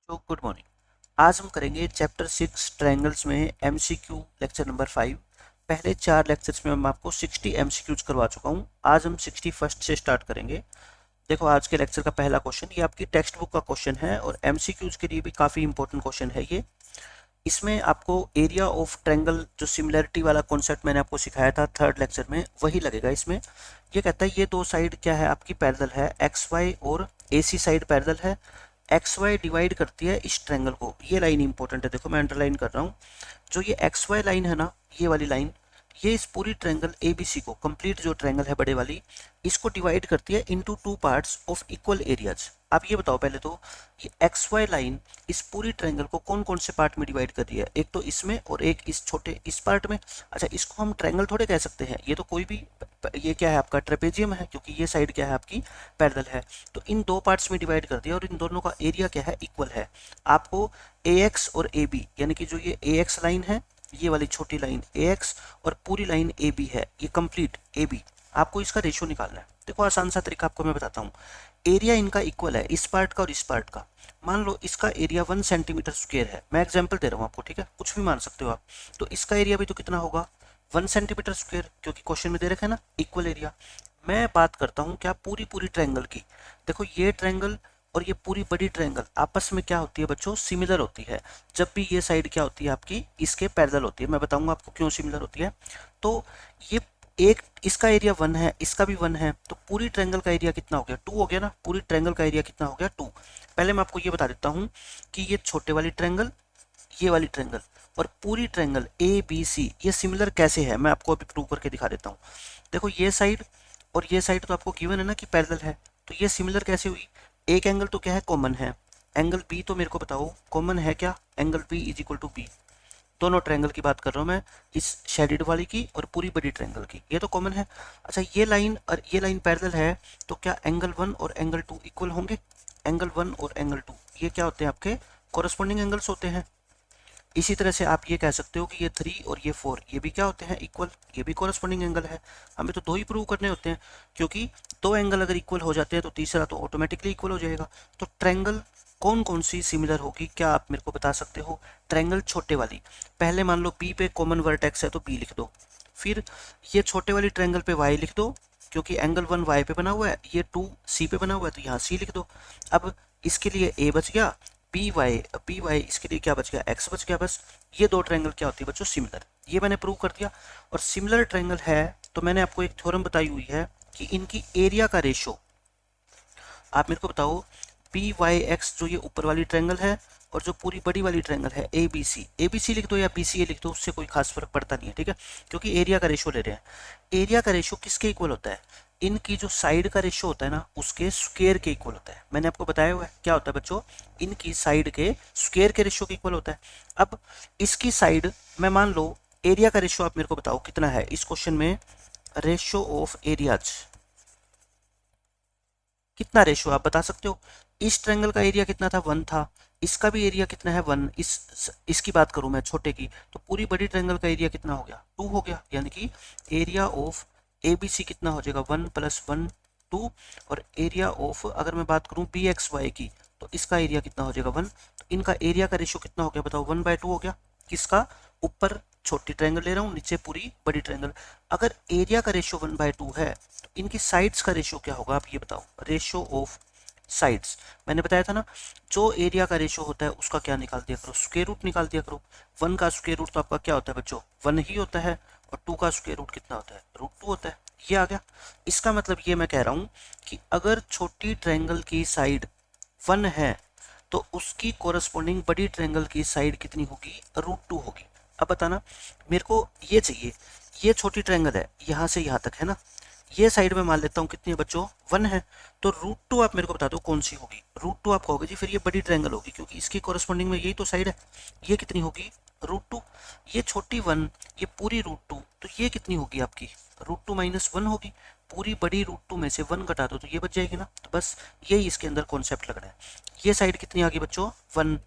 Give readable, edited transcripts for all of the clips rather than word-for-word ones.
तो good morning. आज हम करेंगे चैप्टर 6 ट्रायंगल्स में एमसीक्यू लेक्चर नंबर 5। पहले 4 लेक्चर्स में मैं आपको 60 एमसीक्यूज करवा चुका हूँ। आज हम 61st से स्टार्ट करेंगे। देखो, आज के लेक्चर का पहला क्वेश्चन ये आपकी टेक्स्ट बुक का क्वेश्चन है और एमसीक्यूज के लिए भी काफ़ी इंपॉर्टेंट क्वेश्चन है ये। इसमें आपको एरिया ऑफ ट्रायंगल जो सिमिलरिटी वाला कॉन्सेप्ट मैंने आपको सिखाया था थर्ड लेक्चर में, वही लगेगा इसमें। ये कहता है ये दो साइड क्या है आपकी पैरेलल है, एक्स वाई और एसी साइड पैरेलल है। एक्स वाई डिवाइड करती है इस ट्रायंगल को। ये लाइन इंपॉर्टेंट है, देखो मैं अंडरलाइन कर रहा हूँ। जो ये एक्स वाई लाइन है ना, ये वाली लाइन, ये इस पूरी ट्रायंगल एबीसी को, कंप्लीट जो ट्रायंगल है बड़े वाली, इसको डिवाइड करती है into two parts of equal areas. आप ये बताओ पहले तो, ये एक्स वाई लाइन इस पूरी ट्रायंगल को कौन कौन से पार्ट में डिवाइड कर रही है? एक तो इसमें और एक इस छोटे इस पार्ट में। अच्छा, इसको हम ट्रायंगल थोड़े कह सकते हैं, ये तो कोई भी, ये क्या है आपका ट्रेपेजियम है, क्योंकि ये साइड क्या है आपकी पैरेलल है। तो इन दो पार्ट्स में डिवाइड कर दिया और इन दोनों का एरिया क्या है, इक्वल है। आपको ए एक्स और ए बी, यानी कि जो ये ए एक्स लाइन है, ये वाली छोटी लाइन ए एक्स और पूरी लाइन ए बी है, ये कंप्लीट ए बी, आपको इसका रेशियो निकालना है। देखो आसान सा तरीका आपको मैं बताता हूँ। एरिया इनका इक्वल है, इस पार्ट का और इस पार्ट का। मान लो इसका एरिया 1 सेंटीमीटर स्क्वायर है, मैं एग्जांपल दे रहा हूँ आपको, ठीक है, कुछ भी मान सकते हो आप। तो इसका एरिया भी तो कितना होगा, 1 सेंटीमीटर स्क्वायर, क्योंकि क्वेश्चन में दे रखा है ना इक्वल एरिया। मैं बात करता हूँ क्या पूरी पूरी ट्रायंगल की। देखो ये ट्रायंगल और ये पूरी बड़ी ट्रायंगल आपस में क्या होती है बच्चों, सिमिलर होती है। जब भी ये साइड क्या होती है आपकी, इसके पैरेलल होती है। मैं बताऊंगा आपको क्यों सिमिलर होती है। तो ये एक, इसका एरिया 1 है, इसका भी 1 है, तो पूरी ट्रायंगल का एरिया कितना हो गया, 2 हो गया ना। पूरी ट्रायंगल का एरिया कितना हो गया, 2। पहले मैं आपको ये बता देता हूँ कि ये छोटे वाली ट्रायंगल, ये वाली ट्रायंगल और पूरी ट्रायंगल ए बी सी ये सिमिलर कैसे है, मैं आपको अभी प्रूव करके दिखा देता हूँ। देखो ये साइड और ये साइड तो आपको गिवन है ना कि पैरेलल है, तो ये सिमिलर कैसे हुई। एक एंगल तो क्या है, कॉमन है। एंगल बी तो मेरे को बताओ कॉमन है क्या, angle B is equal to B. दोनों ट्रायंगल की बात कर रहा हूँ मैं, इस शेडेड वाली की और पूरी बड़ी ट्रायंगल की, ये तो कॉमन है। अच्छा, ये लाइन और ये लाइन पैरेलल है, तो क्या एंगल 1 और एंगल 2 इक्वल होंगे? एंगल 1 और एंगल 2 ये क्या होते हैं आपके कॉरस्पॉन्डिंग एंगल्स होते हैं। इसी तरह से आप ये कह सकते हो कि ये 3 और ये 4 ये भी क्या होते हैं, इक्वल, ये भी कॉरस्पॉन्डिंग एंगल है। हमें तो दो ही प्रूव करने होते हैं, क्योंकि दो एंगल अगर इक्वल हो जाते हैं तो तीसरा तो ऑटोमेटिकली इक्वल हो जाएगा। तो ट्रायंगल कौन कौन सी सिमिलर होगी, क्या आप मेरे को बता सकते हो? ट्रायंगल छोटे वाली, पहले मान लो बी पे कॉमन वर्टेक्स है तो बी लिख दो। फिर ये छोटे वाली ट्रायंगल पे वाई लिख दो, क्योंकि एंगल 1 वाई पे बना हुआ है, ये 2 सी पे बना हुआ है, तो यहाँ सी लिख दो। अब इसके लिए ए बच गया, पी वाई इसके लिए क्या बच गया, एक्स बच गया। बस ये दो ट्रायंगल क्या होती है बच्चों, सिमिलर। ये मैंने प्रूव कर दिया। और सिमिलर ट्रायंगल है तो मैंने आपको एक थ्योरम बताई हुई है कि इनकी एरिया का रेशो, आप मेरे को बताओ, पी वाई एक्स जो ये ऊपर वाली ट्रायंगल है और जो पूरी बड़ी वाली ट्रायंगल है ए बी सी लिख दो या बी सी ए लिख दो, उससे कोई खास फर्क पड़ता नहीं है, ठीक है, क्योंकि एरिया का रेशो ले रहे हैं। एरिया का रेशो किसके इक्वल होता है, इनकी जो साइड का रेशो होता है ना उसके स्क्वायर के इक्वल होता है। मैंने आपको बताया हुआ है क्या होता है बच्चों, इनकी साइड के स्क्वायर के रेशो के इक्वल होता है। अब इसकी साइड, मैं मान लो एरिया का रेशो आप मेरे को बताओ कितना है इस क्वेश्चन में, रेशो ऑफ एरियाज कितना रेशो आप बता सकते हो? इस ट्रायंगल का एरिया कितना था, 1 था। इसका भी एरिया कितना है, 1। इसकी बात करूं मैं छोटे की, तो पूरी बड़ी ट्रायंगल का एरिया कितना हो गया, 2 हो गया। यानी कि area of A B C कितना हो जाएगा, 1 + 1 2। और एरिया ऑफ अगर मैं बात करूं बी एक्स वाई की, तो इसका एरिया कितना हो जाएगा, 1। तो इनका एरिया का रेशो कितना हो गया बताओ, 1/2 हो गया। किसका, ऊपर छोटी ट्रायंगल ले रहा हूँ, नीचे पूरी बड़ी ट्रायंगल। अगर एरिया का रेशो 1/2 है तो इनकी साइड्स का रेशो क्या होगा, आप ये बताओ। रेशो ऑफ साइड्स मैंने बताया था ना, जो एरिया का रेशो होता है उसका क्या निकाल दिया करो, स्क्वायर रूट निकाल दिया करो। 1 का स्क्वायर रूट तो आपका क्या होता है बच्चों, 1 ही होता है। और 2 का स्क्वायर रूट कितना होता है, √2 होता है। ये आ गया। इसका मतलब ये मैं कह रहा हूँ कि अगर छोटी ट्रायंगल की साइड 1 है तो उसकी कोरस्पॉन्डिंग बड़ी ट्रायंगल की साइड कितनी होगी, √2 होगी। अब बताना मेरे को, ये चाहिए, ये छोटी ट्रायंगल है यहाँ से यहाँ तक है ना, ये साइड में मान लेता हूँ कितनी है बच्चों, 1 है। तो √2 आप मेरे को बता दो कौन सी होगी। √2 आप कहोगे जी फिर ये बड़ी ट्रायंगल होगी, क्योंकि इसकी कोरस्पॉन्डिंग में यही तो साइड है। ये कितनी होगी, √2। ये छोटी 1, ये पूरी √2, तो ये कितनी होगी आपकी, √2 - 1 होगी। पूरी बड़ी √2 में से 1 घटा दो तो ये बच जाएगी ना। तो बस यही इसके अंदर कॉन्सेप्ट लग रहा है। ये साइड कितनी आ गई बच्चों, 1।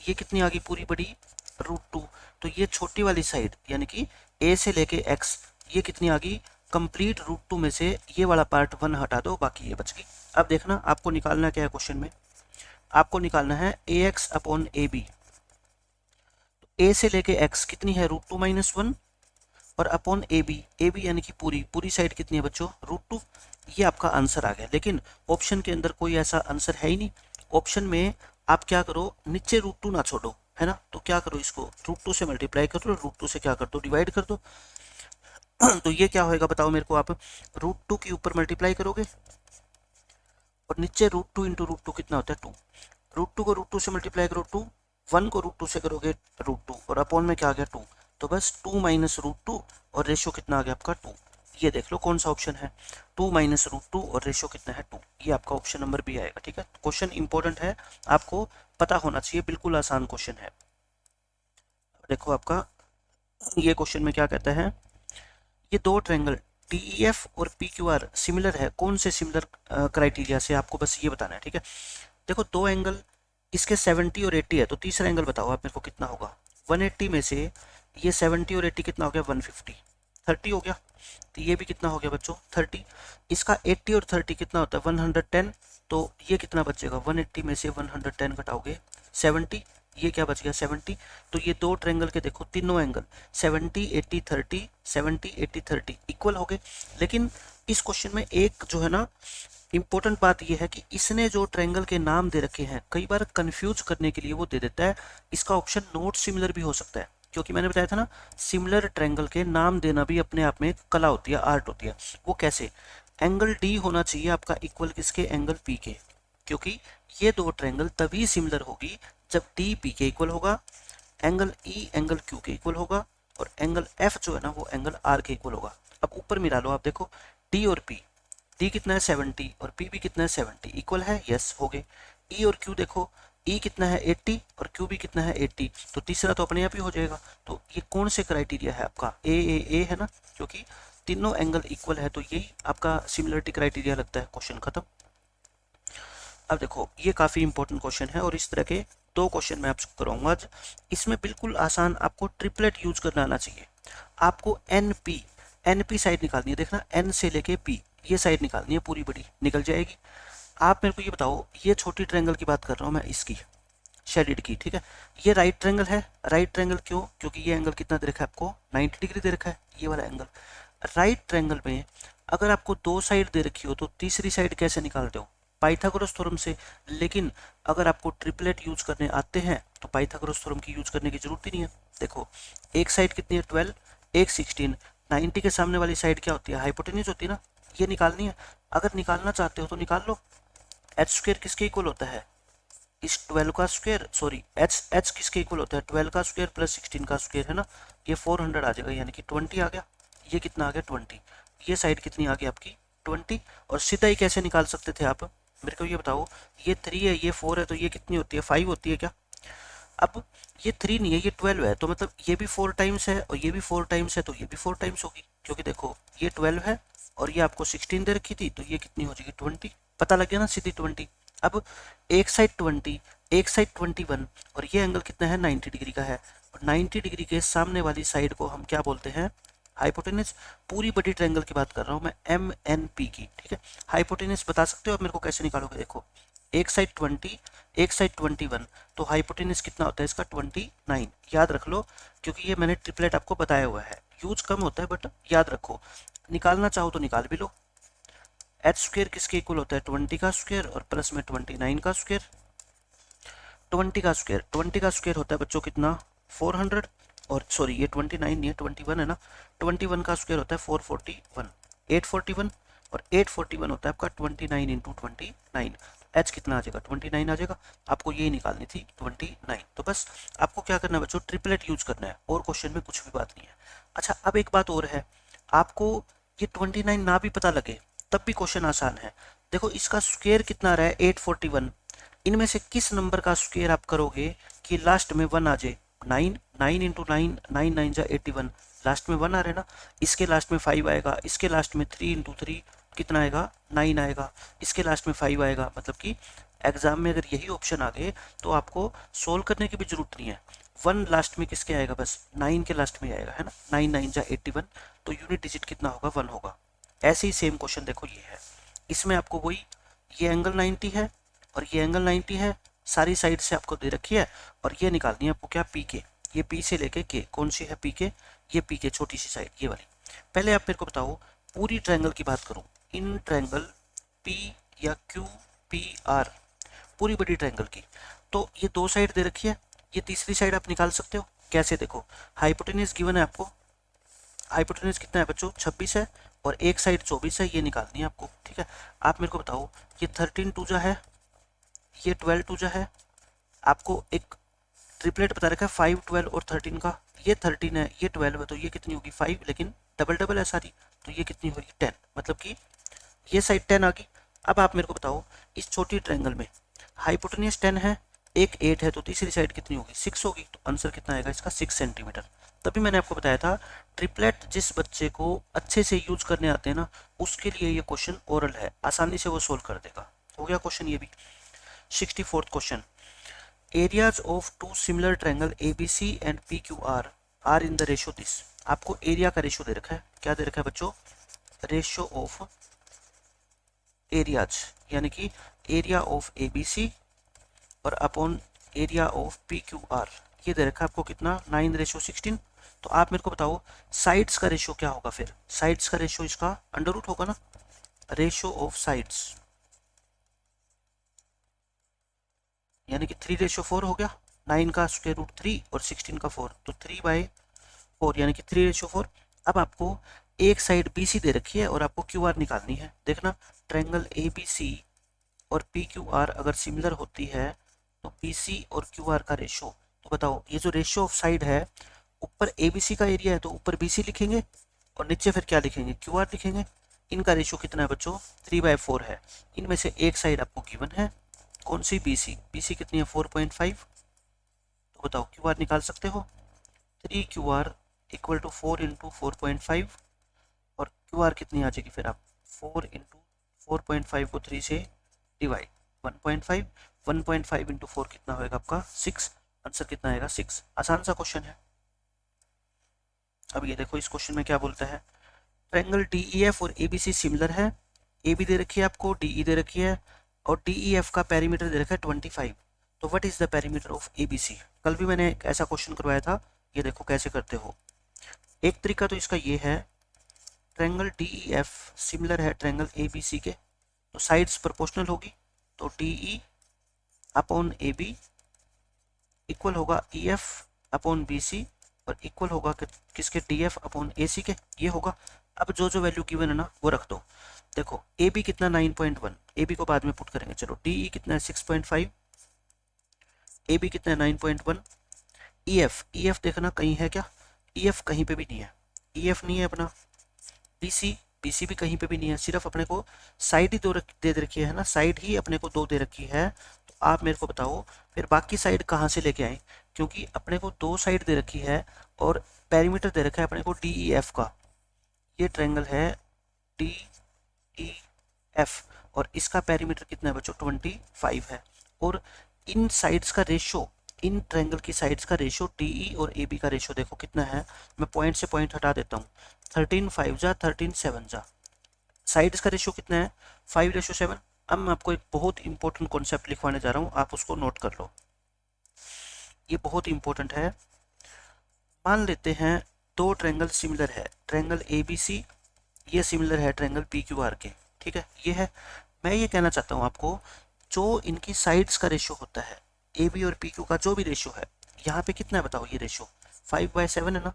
ये कितनी आ गई पूरी बड़ी, √2। तो ये छोटी वाली साइड यानी कि ए से लेके एक्स, ये कितनी आ गई, कंप्लीट √2 में से ये वाला पार्ट 1 हटा दो, बाकी ये बच गई। अब देखना आपको निकालना क्या है क्वेश्चन में। आपको निकालना है ए एक्स अपॉन ए बी। ए से लेके एक्स कितनी है, √2 - 1, और अपॉन ए बी यानी कि पूरी पूरी साइड कितनी है बच्चों, √2। ये आपका आंसर आ गया। लेकिन ऑप्शन के अंदर कोई ऐसा आंसर है ही नहीं। ऑप्शन में आप क्या करो, नीचे √2 ना छोड़ो, है ना, तो क्या करो, इसको √2 से मल्टीप्लाई कर दो, √2 से क्या कर दो, डिवाइड कर दो। तो ये क्या होएगा बताओ मेरे को, आप √2 के ऊपर मल्टीप्लाई करोगे और नीचे √2 इंटू √2 कितना होता है, 2। √2 को √2 से मल्टीप्लाई करो 2, 1 को √2 से करोगे √2, और अपॉन में क्या आ गया 2। तो बस 2 - √2 और रेशो कितना आ गया आपका 2। ये देख लो कौन सा ऑप्शन है, 2 - √2 और रेशो कितना है 2। ये आपका ऑप्शन नंबर बी आएगा। ठीक है, क्वेश्चन इंपॉर्टेंट है, आपको पता होना चाहिए, बिल्कुल आसान क्वेश्चन है। देखो आपका ये क्वेश्चन में क्या कहता है, ये दो ट्रायंगल DEF और PQR सिमिलर है, कौन से सिमिलर क्राइटेरिया से, आपको बस ये बताना है। ठीक है, देखो दो एंगल इसके 70 और 80 है, तो तीसरा एंगल बताओ आप मेरे को कितना होगा। 180 में से ये 70 और 80 कितना हो गया, 150, 30 हो गया। तो ये भी कितना हो गया बच्चों, 30। इसका 80 और 30 कितना होता है, 110। तो ये कितना बचेगा, 180 में से 110 घटाओगे 70, ये क्या बच गया 70। तो ये दो ट्रायंगल के देखो तीनों एंगल 70 80 30 70 80 30 इक्वल हो गए। लेकिन इस क्वेश्चन में एक जो है ना इंपॉर्टेंट बात यह है कि इसने जो ट्रायंगल के नाम दे रखे हैं, कई बार कंफ्यूज करने के लिए वो दे देता है इसका ऑप्शन नॉट सिमिलर भी हो सकता है। क्योंकि मैंने बताया था ना, सिमिलर ट्रायंगल के नाम देना भी अपने आप में कला होती है, आर्ट होती है। वो कैसे, एंगल डी होना चाहिए आपका इक्वल किसके, एंगल पी के। क्योंकि ये दो ट्रायंगल तभी सिमिलर होगी जब डी पी के इक्वल होगा, एंगल ई एंगल क्यू के इक्वल होगा, और एंगल एफ जो है ना वो एंगल आर के इक्वल होगा। अब ऊपर मिला लो आप, देखो डी और पी, डी कितना है 70 और पी भी कितना है 70, इक्वल है, यस हो गए। ई और क्यू देखो, ई कितना है 80 और क्यू भी कितना है 80, तो तीसरा तो अपने आप ही हो जाएगा। तो ये कौन से क्राइटेरिया है आपका, ए है ना, क्योंकि तीनों एंगल इक्वल है, तो यही आपका सिमिलरिटी क्राइटेरिया लगता है। क्वेश्चन खत्म। अब देखो ये काफ़ी इंपॉर्टेंट क्वेश्चन है, और इस तरह के दो क्वेश्चन मैं आपको कराऊंगा आज। इसमें बिल्कुल आसान, आपको ट्रिपलेट यूज करना आना चाहिए। आपको एनपी साइड निकालनी है, देखना एन से लेके पी ये साइड निकालनी है, पूरी बड़ी निकल जाएगी। आप मेरे को ये बताओ, ये छोटी ट्रायंगल की बात कर रहा हूँ मैं, इसकी शेडिड की, ठीक है। ये राइट ट्रायंगल है, राइट ट्रायंगल क्यों, क्योंकि ये एंगल कितना दे रखा है आपको, 90 डिग्री दे रखा है, ये वाला एंगल। राइट ट्रायंगल में अगर आपको दो साइड दे रखी हो तो तीसरी साइड कैसे निकालते हो, पाइथागोरस थ्योरम से। लेकिन अगर आपको ट्रिपलेट यूज करने आते हैं तो पाइथागोरस थ्योरम की यूज करने की जरूरत ही नहीं है। देखो एक साइड कितनी है 12, एक 16, 90 के सामने वाली साइड क्या होती है, हाइपोटेन्यूज होती है ना, ये निकालनी है। अगर निकालना चाहते हो तो निकाल लो। एच स्क्वायर किसके इक्वल होता है, इस 12 का स्क्वायर, सॉरी एच किसके इक्वल होता है, 12 का स्क्वायर प्लस 16 का स्क्वायर, है ना। ये 400 आ जाएगा, यानी कि 20 आ गया। ये कितना आ गया 20, ये साइड कितनी आ गई आपकी 20। और सीधा ही कैसे निकाल सकते थे आप, मेरे को ये बताओ, ये 3 है ये 4 है, तो ये कितनी होती है 5 होती है क्या। अब ये 3 नहीं है ये 12 है, तो मतलब ये भी 4 टाइम्स है और ये भी 4 टाइम्स है, तो ये भी 4 टाइम्स होगी। क्योंकि देखो ये 12 है और ये आपको 16 दे रखी थी, तो ये कितनी हो जाएगी 20। पता लग गया ना, सीधी 20। अब एक साइड 20 एक साइड 21, और ये एंगल कितना है 90 डिग्री का है, और 90 डिग्री के सामने वाली साइड को हम क्या बोलते हैं, हाइपोटेनस। पूरी बड़ी ट्रायंगल की बात कर रहा हूँ मैं, MNP की, ठीक है। हाइपोटेनस बता सकते हो आप मेरे को कैसे निकालोगे, देखो एक साइड 20 एक साइड 21, तो हाइपोटेनस कितना होता है इसका 29। याद रख लो, क्योंकि ये मैंने ट्रिपलेट आपको बताया हुआ है, यूज कम होता है बट याद रखो। निकालना चाहो तो निकाल भी लो। एच स्क्वायर किसके इक्वल होता है 20 का स्क्वायर और प्लस में 29 का स्क्वायर। 20 का स्क्वायर होता है बच्चों कितना 400, और सॉरी ये 29 नहीं है 21 है ना। 21 का स्क्वायर होता है 441, 841, और 841 होता है आपका 29 इंटू 29। एच कितना आ जाएगा 29 आ जाएगा। आपको यही निकालनी थी 29। तो बस आपको क्या करना है बच्चों, ट्रिपलेट यूज करना है, और क्वेश्चन में कुछ भी बात नहीं है। अच्छा अब एक बात और है, आपको ये 29 ना भी पता लगे तब भी क्वेश्चन आसान है। देखो इसका स्क्वायर कितना आ रहा है 841, इनमें से किस नंबर का स्क्वायर आप करोगे कि लास्ट में 1 आ जाए, 9, 9 इंटू 9, 9 9 जा 81, लास्ट में 1 आ रहा है ना। इसके लास्ट में 5 आएगा, इसके लास्ट में 3 इंटू 3 कितना आएगा 9 आएगा, इसके लास्ट में 5 आएगा। मतलब कि एग्जाम में अगर यही ऑप्शन आ गए तो आपको सोल्व करने की भी जरूरत नहीं है। 1 लास्ट में किसके आएगा, बस 9 के लास्ट में आएगा, है ना। 9 9 जा 81, तो यूनिट डिजिट कितना होगा 1 होगा। ऐसे ही सेम क्वेश्चन देखो ये है, इसमें आपको वही, ये एंगल 90 है और ये एंगल 90 है, सारी साइड से आपको दे रखी है और ये निकालनी है आपको क्या, पी के। ये पी से लेके के, कौन सी है, पी के, ये पी के छोटी सी साइड ये वाली। पहले आप मेरे को बताओ, पूरी ट्रायंगल की बात करूं, इन ट्रायंगल पी या क्यू पी आर, पूरी बड़ी ट्रायंगल की, तो ये दो साइड दे रखी है, ये तीसरी साइड आप निकाल सकते हो। कैसे, देखो हाइपोटेन्यूज गिवन है आपको, हाइपोटेन्यूज कितना है बच्चों, 26 है, और एक साइड 24 है, ये निकालनी है आपको। ठीक है, आप मेरे को बताओ, ये 13 टूजा है, ये 12 टूजा है, आपको एक ट्रिपलेट बता रखा है 5, 12 और 13 का, ये 13 है, ये 12 है, तो ये कितनी होगी 5, लेकिन डबल डबल है सारी, तो ये कितनी होगी 10, मतलब कि ये साइड 10 आ गई। अब आप मेरे को बताओ, इस छोटी ट्रायंगल में हाइपोटेन्यूज 10 है, एक 8 है, तो तीसरी साइड कितनी होगी 6 होगी, तो आंसर कितना आएगा इसका 6 सेंटीमीटर। तभी मैंने आपको बताया था, ट्रिपलेट जिस बच्चे को अच्छे से यूज करने आते हैं ना, उसके लिए ये क्वेश्चन ओरल है, आसानी से वो सोल्व कर देगा। हो गया क्वेश्चन ये भी। 64th question, areas of two similar triangle ABC and PQR are in the ratio this. आपको एरिया का रेशियो दे रखा है, क्या दे रखा है बच्चों, रेशियो ऑफ एरियाज, यानी कि एरिया ऑफ ABC और अपॉन एरिया ऑफ PQR, ये दे रखा है आपको कितना, 9:16। तो आप मेरे को बताओ साइड्स का रेशियो क्या होगा, फिर साइड्स का रेशियो इसका अंडर रूट होगा ना, रेशियो ऑफ साइड्स, यानी कि 3:4 हो गया, 9 का स्क्वायर रूट 3 और 16 का 4, तो 3/4 यानी कि 3:4। अब आपको एक साइड BC दे रखी है और आपको QR निकालनी है। देखना, ट्रायंगल ABC और PQR अगर सिमिलर होती है तो BC और QR का रेशो, तो बताओ ये जो रेशियो ऑफ साइड है, ऊपर ABC का एरिया है तो ऊपर BC लिखेंगे और नीचे फिर क्या लिखेंगे, QR लिखेंगे। इनका रेशियो कितना है बच्चों, 3/4 है। इनमें से एक साइड आपको गिवन है, कौन सी, BC कितनी है 4.5, तो बताओ QR निकाल सकते हो, 3QR इक्वल टू 4 इंटू 4.5, और QR कितनी आ जाएगी फिर आप 4 इंटू 4.5 को 3 से डिवाइड, 1.5, 1.5 इंटू 4 कितना होगा आपका 6, आंसर कितना आएगा 6। आसान सा क्वेश्चन है। अब ये देखो इस क्वेश्चन में क्या बोलता है, ट्रायंगल DEF और ABC सिमिलर है, AB दे रखी है आपको, DE दे रखी है, और DEF का पेरीमीटर दे रखा है 25, तो what is the perimeter of ABC। कल भी मैंने एक ऐसा क्वेश्चन करवाया था, ये देखो कैसे करते हो। एक तरीका तो इसका ये है, ट्रायंगल DEF सिमिलर है ट्रायंगल ABC के, तो साइड्स प्रोपोर्शनल होगी, तो DE अपॉन AB इक्वल होगा EF अपॉन BC और इक्वल होगा किसके, DF अपॉन AC के, ये होगा। अब जो जो वैल्यू गिवन है ना वो रख दो। देखो AB कितना 9.1, AB को बाद में पुट करेंगे, चलो DE कितना है 6.5, AB कितना है 9.1, EF देखना कहीं है क्या, EF कहीं पे भी नहीं है, EF नहीं है अपना, BC भी कहीं पे भी नहीं है, सिर्फ अपने को साइड ही दे रखी है ना, साइड ही अपने को 2 दे रखी है। तो आप मेरे को बताओ फिर बाकी साइड कहाँ से लेके आए, क्योंकि अपने को 2 साइड दे रखी है और पेरीमीटर दे रखा है अपने को DEF का, ये ट्रायंगल है DEF और इसका पेरीमीटर कितना है बच्चों 25 है, और इन साइड्स का रेशियो, इन ट्रायंगल की साइड्स का रेशियो DE और AB का रेशियो देखो कितना है, मैं पॉइंट से पॉइंट हटा देता हूँ, 13/5 जा 13/7 जा, साइड्स का रेशियो कितना है 5:7। अब मैं आपको एक बहुत इंपॉर्टेंट कॉन्सेप्ट लिखवाने जा रहा हूँ, आप उसको नोट कर लो, ये बहुत इंपॉर्टेंट है। मान लेते हैं दो ट्रायंगल सिमिलर है, ट्रायंगल ABC ये सिमिलर है ट्रायंगल PQR के, ठीक है, ये है। मैं ये कहना चाहता हूँ आपको, जो इनकी साइड्स का रेशियो होता है AB और PQ का जो भी रेशियो है, यहाँ पे कितना है बताओ, ये रेशियो 5/7 है ना,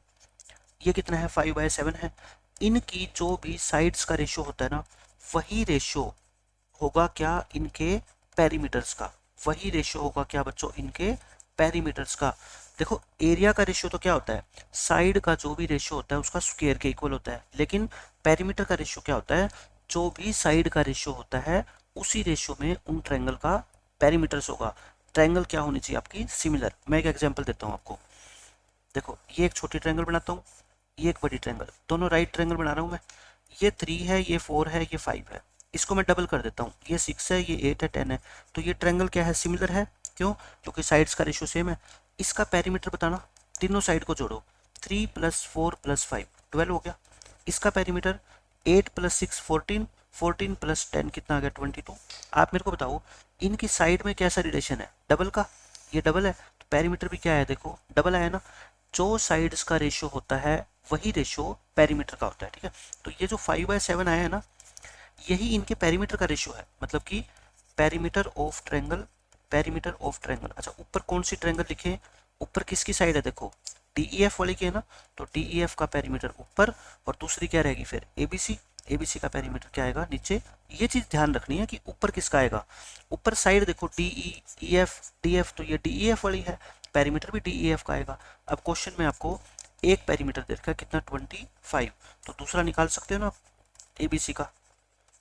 ये कितना है 5/7 है। इनकी जो भी साइड्स का रेशियो होता है ना, वही रेशियो होगा क्या इनके पेरीमीटर्स का, वही रेशियो होगा क्या बच्चों इनके पेरीमीटर्स का। देखो एरिया का रेशियो तो क्या होता है, साइड का जो भी रेशियो होता है उसका स्क्वायर के इक्वल होता है, लेकिन पेरीमीटर का रेशियो क्या होता है, जो भी साइड का रेशियो होता है उसी रेशियो में उन ट्रायंगल का पेरीमीटर्स होगा। ट्रायंगल क्या होनी चाहिए आपकी, सिमिलर। मैं एक एग्जांपल देता हूँ आपको, देखो ये एक छोटी ट्रायंगल बनाता हूँ, ये एक बड़ी ट्रायंगल, दोनों राइट ट्रायंगल बना रहा हूँ मैं, ये 3 है, ये 4 है, ये 5 है, इसको मैं डबल कर देता हूँ, ये 6 है, ये 8 है, 10 है, तो ये ट्रायंगल क्या है, सिमिलर है। क्यों, क्योंकि साइड्स का रेशियो सेम है। इसका पेरीमीटर बताना, तीनों साइड को जोड़ो, 3 + 4 + 5 12 हो गया। इसका पेरीमीटर 8 + 6 14 14 प्लस 10 कितना आ गया 22। आप मेरे को बताओ इनकी साइड में कैसा रिलेशन है, डबल का, ये डबल है तो पेरीमीटर भी क्या है, देखो डबल आया ना। जो साइड्स का रेशियो होता है वही रेशियो पेरीमीटर का होता है, ठीक है। तो ये जो 5/7 आया है ना, यही इनके पेरीमीटर का रेशियो है, मतलब कि perimeter of triangle, perimeter of triangle. अच्छा ऊपर कौन सी ट्रायंगल लिखे, ऊपर किसकी साइड है, देखो DEF वाली की है ना, तो DEF का पेरीमीटर ऊपर और दूसरी क्या रहेगी फिर ABC, ABC का पेरीमीटर क्या आएगा नीचे। ये चीज ध्यान रखनी है कि ऊपर किसका आएगा, ऊपर साइड देखो DEF DF, तो ये DEF वाली है, पेरीमीटर भी DEF का आएगा। अब क्वेश्चन में आपको एक पेरीमीटर दे रखा है कितना 25, तो दूसरा निकाल सकते हो ना आप ABC का,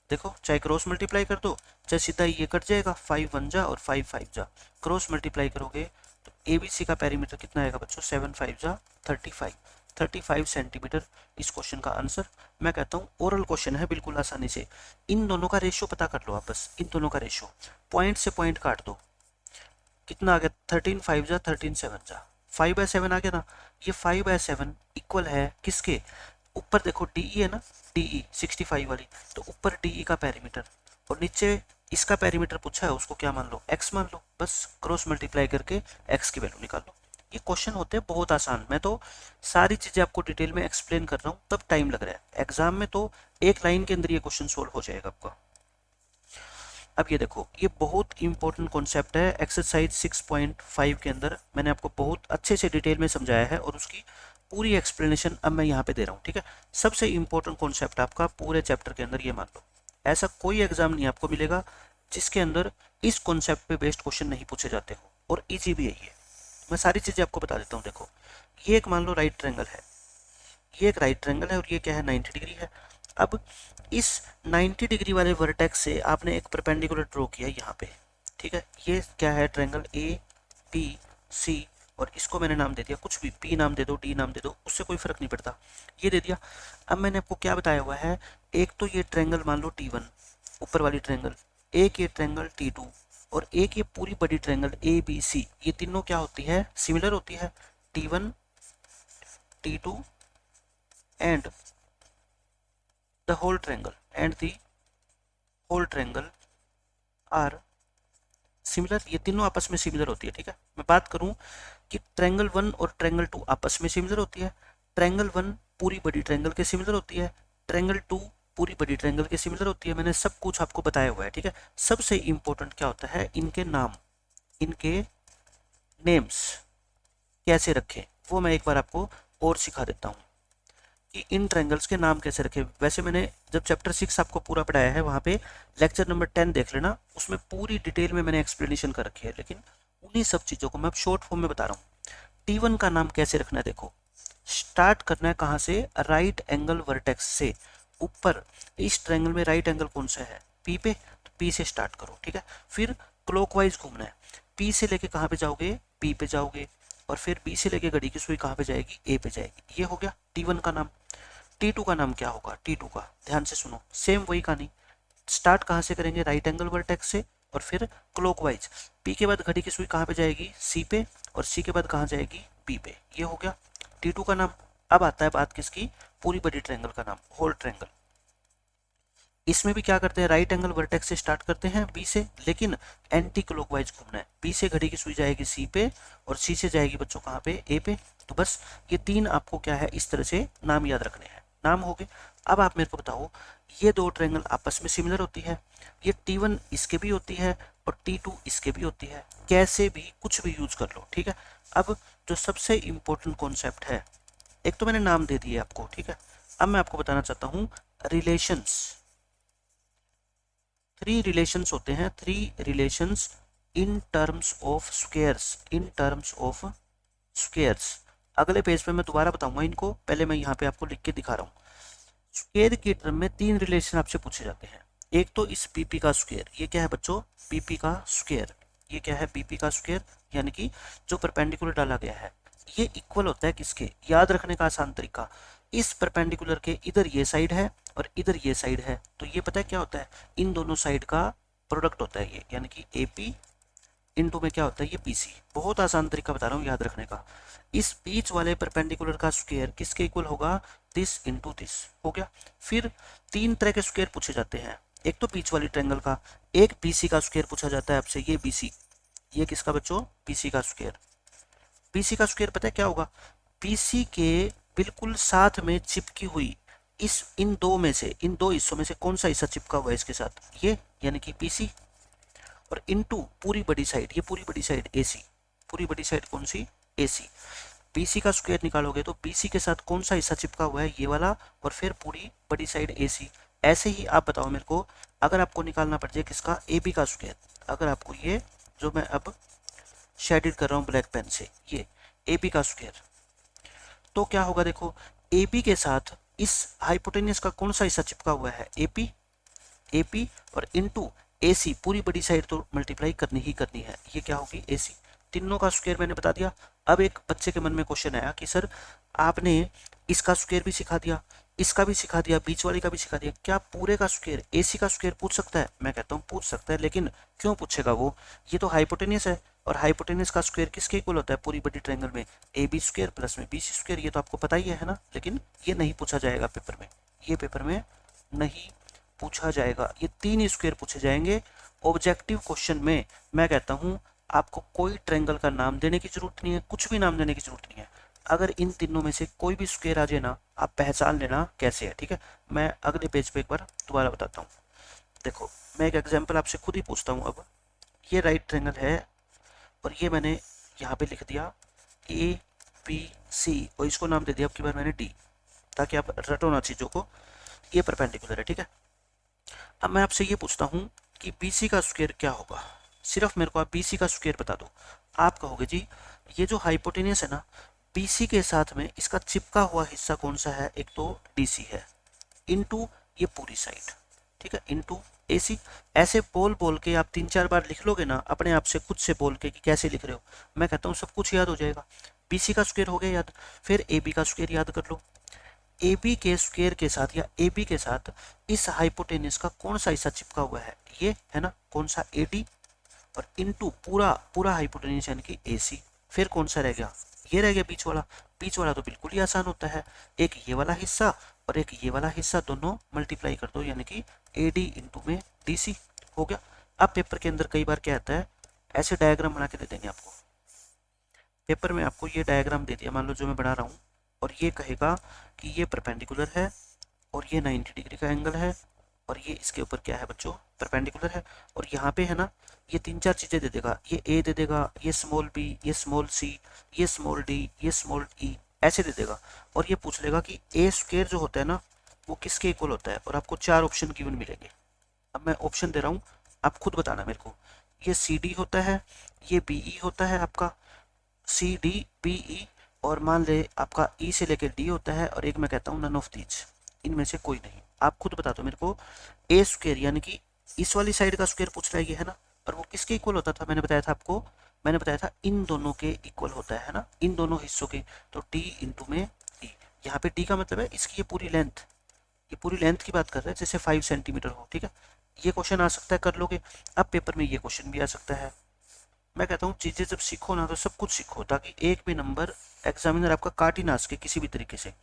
देखो चाहे क्रॉस मल्टीप्लाई कर दो चाहे सीधा ये कट जाएगा, 5 1 जा और 5 5 जा, क्रॉस मल्टीप्लाई करोगे तो ABC का पेरीमीटर कितना आएगा बच्चों 7 5 जा 35, 35 सेंटीमीटर इस क्वेश्चन का आंसर। मैं कहता हूँ ओरल क्वेश्चन है, बिल्कुल आसानी से इन दोनों का रेशियो पता कर लो आप, बस इन दोनों का रेशियो पॉइंट से पॉइंट काट दो, कितना आ गया 13 5 जा 13 7 जा 5/7 आ गया ना। ये 5/7 इक्वल है किसके, ऊपर देखो DE है ना, DE 65 वाली, तो ऊपर DE का पेरीमीटर और नीचे इसका पेरीमीटर पूछा है, उसको क्या मान लो x मान लो, बस क्रॉस मल्टीप्लाई करके x की वैल्यू निकाल लो। ये क्वेश्चन होते हैं बहुत आसान, मैं तो सारी चीजें आपको डिटेल में एक्सप्लेन कर रहा हूँ तब टाइम लग रहा है, एग्जाम में तो एक लाइन के अंदर ये क्वेश्चन सोल्व हो जाएगा आपका। अब ये देखो ये बहुत इंपॉर्टेंट कॉन्सेप्ट है, एक्सरसाइज 6.5 के अंदर मैंने आपको बहुत अच्छे से डिटेल में समझाया है और उसकी पूरी एक्सप्लेनेशन अब मैं यहाँ पे दे रहा हूँ, ठीक है। सबसे इंपॉर्टेंट कॉन्सेप्ट आपका पूरे चैप्टर के अंदर, ये मान लो ऐसा कोई एग्जाम नहीं आपको मिलेगा जिसके अंदर इस कॉन्सेप्ट पे बेस्ड क्वेश्चन नहीं पूछे जाते हो, और ईजी भी यही है। मैं सारी चीजें आपको बता देता हूँ। देखो ये एक मान लो राइट ट्रायंगल है, ये एक राइट ट्रायंगल है और ये क्या है 90 डिग्री है। अब इस 90 डिग्री वाले वर्टेक्स से आपने एक परपेंडिकुलर ड्रॉ किया यहाँ पे, ठीक है। ये क्या है ट्रायंगल ABC और इसको मैंने नाम दे दिया कुछ भी, P नाम दे दो D नाम दे दो, उससे कोई फर्क नहीं पड़ता, ये दे दिया। अब मैंने आपको क्या बताया हुआ है, एक तो ये ट्रायंगल मान लो T1 ऊपर वाली ट्रायंगल, एक ये ट्रायंगल T2 और एक ये पूरी बड़ी ट्रायंगल ABC, ये तीनों क्या होती है सिमिलर होती है, T1 T2 and the whole triangle and the whole triangle are similar, ये तीनों आपस में सिमिलर होती है, ठीक है। मैं बात करूं कि ट्रायंगल 1 और ट्रायंगल 2 आपस में सिमिलर होती है, ट्रायंगल 1 पूरी बड़ी ट्रायंगल के सिमिलर होती है, ट्रायंगल 2 पूरी बड़ी ट्रायंगल के सिमिलर होती है, मैंने सब कुछ आपको बताया हुआ है, ठीक है। सबसे इंपॉर्टेंट क्या होता है, इनके नाम, इनके नेम्स कैसे रखें वो मैं एक बार आपको और सिखा देता हूँ कि इन ट्रायंगल्स के नाम कैसे रखें। वैसे मैंने जब चैप्टर 6 आपको पूरा पढ़ाया है वहाँ पे लेक्चर नंबर 10 देख लेना, उसमें पूरी डिटेल में मैंने एक्सप्लेनेशन कर रखी है, लेकिन उन्हीं सब चीज़ों को मैं अब शॉर्ट फॉर्म में बता रहा हूँ। T1 का नाम कैसे रखना है, देखो स्टार्ट करना है कहाँ से, राइट एंगल वर्टेक्स से, ऊपर इस ट्रायंगल में राइट एंगल कौन सा है P पे, तो P से स्टार्ट करो, ठीक है। फिर क्लॉकवाइज घूमना है, P से लेके कहाँ पे जाओगे P पे जाओगे, और फिर B से लेके घड़ी की सुई कहाँ पे जाएगी A पे जाएगी, ये हो गया T1 का नाम। T2 का नाम क्या होगा, T2 का ध्यान से सुनो, सेम वही कहानी, स्टार्ट कहाँ से करेंगे राइट एंगल वर्टेक्स से और फिर क्लॉकवाइज, P के बाद घड़ी की सुई कहाँ पे जाएगी C पे और C के बाद कहाँ जाएगी B पे, ये हो गया T2 का नाम। अब आता है बात किसकी, पूरी बड़ी ट्रायंगल का नाम, होल ट्रायंगल। इसमें भी क्या करते हैं, राइट एंगल वर्टेक्स से स्टार्ट करते हैं B से, लेकिन एंटी क्लॉकवाइज घूमना है, B से घड़ी की सुई जाएगी C पे और C से जाएगी बच्चों कहाँ पे A पे। तो बस ये तीन आपको क्या है इस तरह से नाम याद रखने हैं, नाम हो गए। अब आप मेरे को बताओ ये दो ट्रायंगल आपस में सिमिलर होती है, ये T1 इसके भी होती है और T2 इसके भी होती है, कैसे भी कुछ भी यूज कर लो, ठीक है। अब जो सबसे इंपॉर्टेंट कॉन्सेप्ट है, एक तो मैंने नाम दे दिए आपको, ठीक है। अब मैं आपको बताना चाहता हूँ रिलेशंस, 3 रिलेशंस होते हैं, 3 relations in terms of squares, in terms of squares. अगले पेज पे मैं दोबारा बताऊंगा इनको, पहले मैं यहाँ पे आपको लिख के दिखा रहा हूँ। स्क्वायर की टर्म में 3 रिलेशन आपसे पूछे जाते हैं, एक तो इस बीपी का स्क्वायर, ये क्या है बच्चों बीपी का स्क्वायर, ये क्या है बीपी का स्क्वायर, यानी कि जो परपेंडिकुलर डाला गया है ये इक्वल होता है किसके, याद रखने का आसान तरीका, इस परपेंडिकुलर के इधर ये साइड है और इधर ये साइड है, तो ये पता है क्या होता है, इन दोनों साइड का प्रोडक्ट होता है ये, यानी कि AP इनटू में क्या होता है ये BC। बहुत आसान तरीका बता रहा हूँ याद रखने का। इस बीच वाले परपेंडिकुलर का स्क्वायर किसके इक्वल होगा, दिस इंटू दिस। हो गया। फिर तीन तरह के स्क्वायर पूछे जाते हैं, एक तो बीच वाली ट्रायंगल का, एक BC का स्क्वायर पूछा जाता है आपसे, ये BC, ये किसका बच्चों, BC का स्क्वायर। BC का स्क्वायर पता है क्या होगा, BC के बिल्कुल साथ में चिपकी हुई इस इन दो में से, इन दो हिस्सों में से कौन सा हिस्सा चिपका हुआ है इसके साथ, ये यानी कि BC, और इनटू पूरी बड़ी साइड, ये पूरी बड़ी साइड AC, पूरी बड़ी साइड कौन सी, AC। BC का स्क्वायर निकालोगे तो BC के साथ कौन सा हिस्सा चिपका हुआ है, ये वाला, और फिर पूरी बड़ी साइड AC। ऐसे ही आप बताओ मेरे को, अगर आपको निकालना पड़ जाए किसका, AB का स्क्वायर, अगर आपको ये जो मैं अब शेडेड कर रहा हूँ ब्लैक पेन से, ये AB का स्क्वायर, तो क्या होगा देखो, AB के साथ इस हाइपोटेनियस का कौन सा हिस्सा चिपका हुआ है, AP और इनटू AC, पूरी बड़ी साइड तो मल्टीप्लाई करनी ही करनी है, ये क्या होगी AC। तीनों का स्क्वायर मैंने बता दिया। अब एक बच्चे के मन में क्वेश्चन आया कि सर आपने इसका स्क्वायर भी सिखा दिया, इसका भी सिखा दिया, बीच वाली का भी सिखा दिया, क्या पूरे का स्क्वायर AC का स्क्वायर पूछ सकता है। मैं कहता हूँ पूछ सकता है, लेकिन क्यों पूछेगा वो, ये तो हाइपोटेनियस है, और हाइपोटेनियस का स्क्वायर किसके इक्वल होता है, पूरी बड़ी ट्रायंगल में AB स्क्वायर प्लस में BC स्क्वायर, ये तो आपको पता ही है ना। लेकिन ये नहीं पूछा जाएगा पेपर में, ये पेपर में नहीं पूछा जाएगा, ये तीन स्क्वायर पूछे जाएंगे ऑब्जेक्टिव क्वेश्चन में। मैं कहता हूँ आपको कोई ट्रायंगल का नाम देने की जरूरत नहीं है, कुछ भी नाम देने की जरूरत नहीं है, अगर इन तीनों में से कोई भी स्क्वायर आ जाए ना, आप पहचान लेना कैसे है, ठीक है। मैं अगले पेज पे एक बार दोबारा बताता हूँ। देखो मैं एक एग्जांपल आपसे खुद ही पूछता हूँ। अब ये राइट ट्रायंगल है और ये मैंने यहाँ पे लिख दिया ABC और इसको नाम दे दिया अब की बार मैंने D, ताकि आप रटो ना चीज़ों को। ये परपेंडिकुलर है, ठीक है। अब मैं आपसे ये पूछता हूँ कि BC का स्क्वायर क्या होगा, सिर्फ मेरे को आप BC का स्क्वायर बता दो। आप कहोगे जी ये जो हाइपोटेनियस है ना, BC के साथ में इसका चिपका हुआ हिस्सा कौन सा है, एक तो DC है, इनटू ये पूरी साइड, ठीक है, इनटू AC। ऐसे बोल बोल के आप 3-4 बार लिख लोगे ना अपने आप से, खुद से बोल के कि कैसे लिख रहे हो, मैं कहता हूँ सब कुछ याद हो जाएगा। BC का स्क्वायर हो गया याद, फिर AB का स्क्वायर याद कर लो। AB के स्क्वायर के साथ या AB के साथ इस हाइपोटेनियस का कौन सा हिस्सा चिपका हुआ है, ये है ना, कौन सा AD, और इनटू पूरा पूरा हाइपोटेनियस यानी कि AC। फिर कौन सा रह गया, ये रह गया बीच वाला। बीच वाला तो बिल्कुल ही आसान होता है, एक ये वाला हिस्सा और एक ये वाला हिस्सा, दोनों मल्टीप्लाई कर दो यानी कि AD इंटू में DC हो गया। अब पेपर के अंदर कई बार क्या आता है, ऐसे डायग्राम बना के दे देंगे आपको, पेपर में आपको ये डायग्राम दे दिया, मान लो जो मैं बना रहा हूँ, और ये कहेगा कि ये परपेंडिकुलर है और ये 90 डिग्री का एंगल है, और ये इसके ऊपर क्या है बच्चों, परपेंडिकुलर है, और यहाँ पे है ना ये 3-4 चीज़ें दे देगा, ये A दे देगा, ये स्मॉल b, ये स्मॉल c, ये स्मॉल d, ये स्मॉल e, ऐसे दे देगा। और ये पूछ लेगा कि A स्क्वायर जो होता है ना वो किसके इक्वल होता है, और आपको 4 ऑप्शन गिवन मिलेंगे। अब मैं ऑप्शन दे रहा हूँ, आप खुद बताना मेरे को, ये CD होता है, ये BE होता है आपका, CDBE, और मान ले आपका E से लेकर D होता है, और एक मैं कहता हूँ नन ऑफ दीज, इनमें से कोई नहीं। आप खुद बता दो मेरे को, A स्क्वायर यानी कि इस वाली साइड का स्क्वायर पूछ रहा है ये, है ना, और वो किसके इक्वल होता था, मैंने बताया था आपको, मैंने बताया था इन दोनों के इक्वल होता है ना, इन दोनों हिस्सों के, तो D इंटू में D। यहाँ पे D का मतलब है इसकी ये पूरी लेंथ, ये पूरी लेंथ की बात कर रहे हैं, जैसे 5 सेंटीमीटर हो, ठीक है। ये क्वेश्चन आ सकता है, कर लोगे। अब पेपर में ये क्वेश्चन भी आ सकता है। मैं कहता हूँ चीज़ें जब सीखो ना तो सब कुछ सीखो, ताकि एक भी नंबर एग्जामिनर आपका काट ही ना सके किसी भी तरीके से।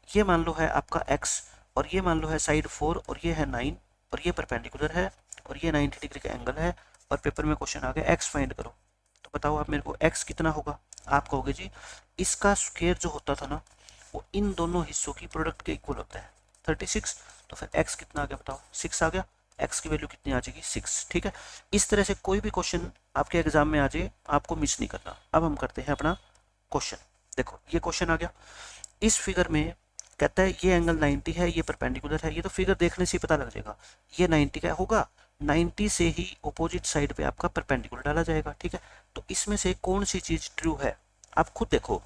ये मान लो है आपका x, और ये मान लो है साइड 4, और ये है 9, और ये परपेंडिकुलर है, और ये 90 डिग्री का एंगल है, और पेपर में क्वेश्चन आ गया x फाइंड करो। तो बताओ आप मेरे को x कितना होगा। आप कहोगे जी इसका स्क्वायर जो होता था ना वो इन दोनों हिस्सों की प्रोडक्ट के इक्वल होता है 36, तो फिर x कितना आ गया बताओ, 6 आ गया। x की वैल्यू कितनी आ जाएगी, 6, ठीक है। इस तरह से कोई भी क्वेश्चन आपके एग्जाम में आ जाए आपको मिस नहीं करना। अब हम करते हैं अपना क्वेश्चन। देखो ये क्वेश्चन आ गया, इस फिगर में कहता है ये एंगल 90 है, ये परपेंडिकुलर है, ये तो फिगर देखने से ही पता लग जाएगा ये 90 का होगा, 90 से ही अपोजिट साइड पे आपका परपेंडिकुलर डाला जाएगा, ठीक है। तो इसमें से कौन सी चीज ट्रू है, आप खुद देखो।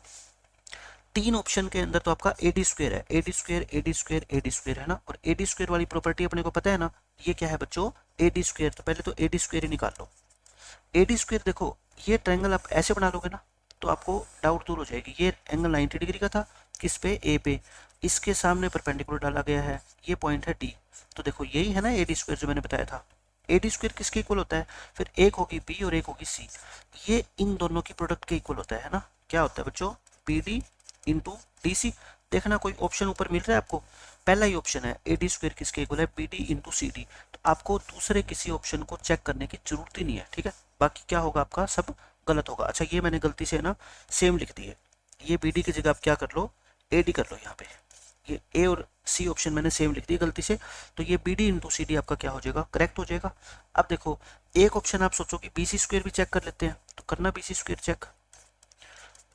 तीन ऑप्शन के अंदर तो आपका AD स्क्वायर है, AD square, AD square, AD square है ना, और AD स्क्वायर वाली प्रॉपर्टी अपने को पता है ना, ये क्या है बच्चों, AD स्क्वायर। तो पहले तो AD स्क्वायर ही निकाल लो। AD स्क्वायर देखो, ये ट्रायंगल आप ऐसे बना लोगे ना तो आपको डाउट दूर हो जाएगी। ये एंगल 90 डिग्री का था, किस पे, A पे, इसके सामने परपेंडिकुलर डाला गया है, ये पॉइंट है D। तो देखो यही है ना AD स्क्वायर जो मैंने बताया था, ए डी स्क्वायर किसके इक्वल होता है, फिर एक होगी बी और एक होगी सी, ये इन दोनों की प्रोडक्ट के इक्वल होता है ना। क्या होता है बच्चों, B D into D C. देखना कोई ऑप्शन ऊपर मिल रहा है आपको, पहला ही ऑप्शन है ए डी स्क्वायर किसके इक्वल है, B D into C D. तो आपको दूसरे किसी ऑप्शन को चेक करने की जरूरत ही नहीं है, ठीक है। बाकी क्या होगा आपका, सब गलत होगा। अच्छा ये मैंने गलती से ना सेम लिख दी है, ये बी डी की जगह आप क्या कर लो, ए डी कर लो। यहाँ पे ये ए और सी ऑप्शन मैंने सेम लिख दी गलती से, तो ये B D into C D आपका क्या हो जाएगा, करेक्ट हो जाएगा। अब देखो एक ऑप्शन आप सोचो कि बी सी स्क्वायर भी चेक कर लेते हैं, तो करना B C square check.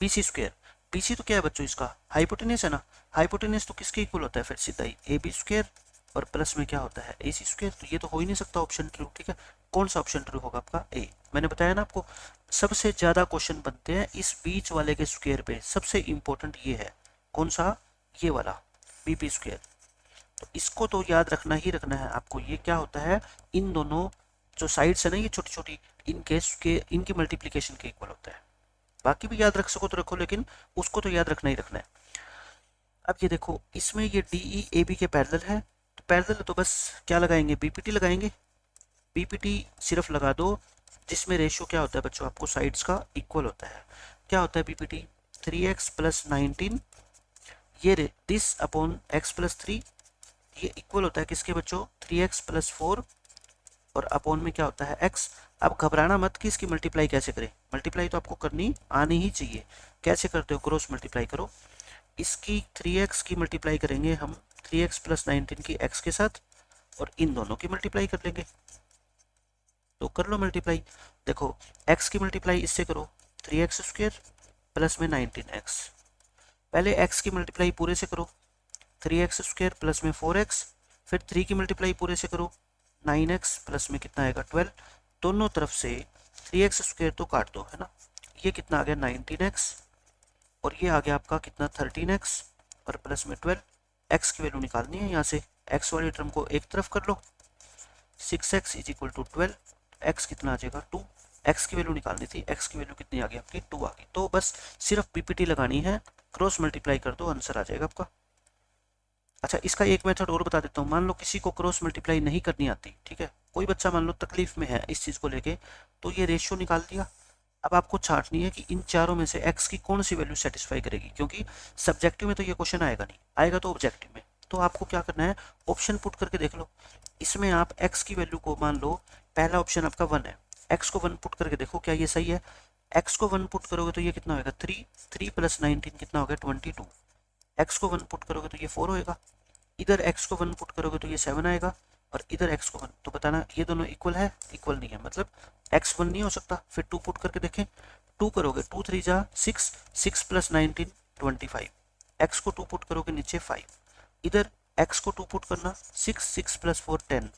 B C square, B C तो क्या है बच्चों, इसका हाइपोटेनस है ना, हाइपोटेनस तो किसके इक्वल होता है, फिर सीधा ही ए बी स्क्वायर और प्लस में क्या होता है ए सी स्क्वायर। तो ये तो हो ही नहीं सकता ऑप्शन ट्रू, ठीक है। कौन सा ऑप्शन ट्रू होगा आपका, ए। मैंने बताया ना आपको, सबसे ज्यादा क्वेश्चन बनते हैं इस बीच वाले के स्क्वायर पे, सबसे इंपॉर्टेंट ये है, कौन सा, ये वाला बी पी स्क्वायर। तो इसको तो याद रखना ही रखना है आपको। ये क्या होता है, इन दोनों जो साइड्स है ना ये छोटी छोटी, इनकी मल्टीप्लीकेशन के इक्वल होता है। बाकी भी याद रख सको तो रखो, लेकिन उसको तो याद रखना ही रखना है। अब ये देखो इसमें ये डी ई ए बी के पैरेलल है, तो पैरेलल है तो बस क्या लगाएंगे, बीपीटी लगाएंगे। बीपीटी सिर्फ लगा दो जिसमें रेशियो क्या होता है बच्चों, आपको साइड्स का इक्वल होता है। क्या होता है बीपीटी, 3x प्लस 19, ये दिस अपॉन x प्लस 3, ये इक्वल होता है किसके बच्चों, 3x प्लस 4 और अपॉन में क्या होता है x। अब घबराना मत कि इसकी मल्टीप्लाई कैसे करें, मल्टीप्लाई तो आपको करनी आनी ही चाहिए। कैसे करते हो, क्रॉस मल्टीप्लाई करो। इसकी 3x की मल्टीप्लाई करेंगे हम 3x प्लस 19 की x के साथ, और इन दोनों की मल्टीप्लाई कर लेंगे। तो कर लो मल्टीप्लाई। देखो x की मल्टीप्लाई इससे करो, 3x स्क्वायर प्लस में 19x। पहले x की मल्टीप्लाई पूरे से करो, 3x स्क्वायर प्लस में 4x, फिर 3 की मल्टीप्लाई पूरे से करो, 9x प्लस में कितना आएगा 12। दोनों तरफ से 3x स्क्वायर तो काट दो, है ना। ये कितना आ गया 19x, और ये आ गया आपका कितना 13x, और प्लस में 12। x की वैल्यू निकालनी है यहाँ से, x वाली टर्म को एक तरफ कर लो, 6x is equal to 12, x कितना आ जाएगा 2। x की वैल्यू निकालनी थी, x की वैल्यू कितनी आ गई आपकी 2 आ गई। तो बस सिर्फ पीपीटी लगानी है, क्रॉस मल्टीप्लाई कर दो, आंसर आ जाएगा आपका। अच्छा इसका एक मेथड और बता देता हूँ, मान लो किसी को क्रॉस मल्टीप्लाई नहीं करनी आती, ठीक है, कोई बच्चा मान लो तकलीफ में है इस चीज को लेके, तो ये रेशियो निकाल दिया। अब आपको छांटनी है कि इन चारों में से x की कौन सी वैल्यू सेटिस्फाई करेगी, क्योंकि सब्जेक्टिव में तो ये क्वेश्चन आएगा नहीं, आएगा तो ऑब्जेक्टिव में। तो आपको क्या करना है, ऑप्शन पुट करके देख लो। इसमें आप x की वैल्यू को मान लो, पहला ऑप्शन आपका 1 है, x को 1 पुट करके देखो क्या ये सही है। x को 1 पुट करोगे तो ये कितना होगा 3, 3 प्लस 19 कितना होगा 22। x को 1 पुट करोगे तो ये 4 होएगा, इधर x को 1 पुट करोगे तो ये 7 आएगा, और इधर x को 1। तो बताना ये दोनों इक्वल है, इक्वल नहीं है, मतलब x 1 नहीं हो सकता। फिर 2 पुट करके देखें, 2 करोगे 2 3 जा 6, 6 प्लस 19 25। x को 2 पुट करोगे नीचे 5, इधर x को 2 पुट करना 6, 6 प्लस 4 10,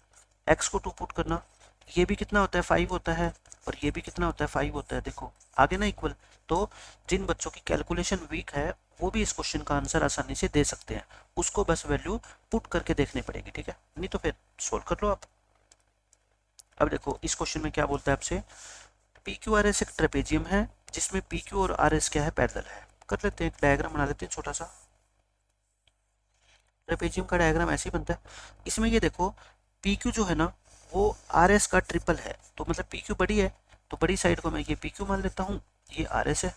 x को 2 पुट करना, ये भी कितना होता है 5 होता है, और ये भी कितना होता है 5 होता है। देखो आगे ना इक्वल। तो जिन बच्चों की कैलकुलेशन वीक है वो भी इस क्वेश्चन का आंसर आसानी से दे सकते हैं, उसको बस वैल्यू पुट करके देखनी पड़ेगी, ठीक है, नहीं तो फिर सोल्व कर लो आप। अब देखो इस क्वेश्चन में क्या बोलता है आपसे, पी क्यू आर एस एक ट्रेपेजियम है जिसमें पी क्यू और आर एस क्या है, पैरेलल है। कर लेते हैं, एक डायग्राम बना लेते हैं छोटा सा। ट्रेपेजियम का डायग्राम ऐसे ही बनता है। इसमें ये देखो पी क्यू जो है ना वो आर एस का ट्रिपल है, तो मतलब पी क्यू बड़ी है, तो बड़ी साइड को मैं ये पी क्यू मान लेता हूँ, ये आर एस है।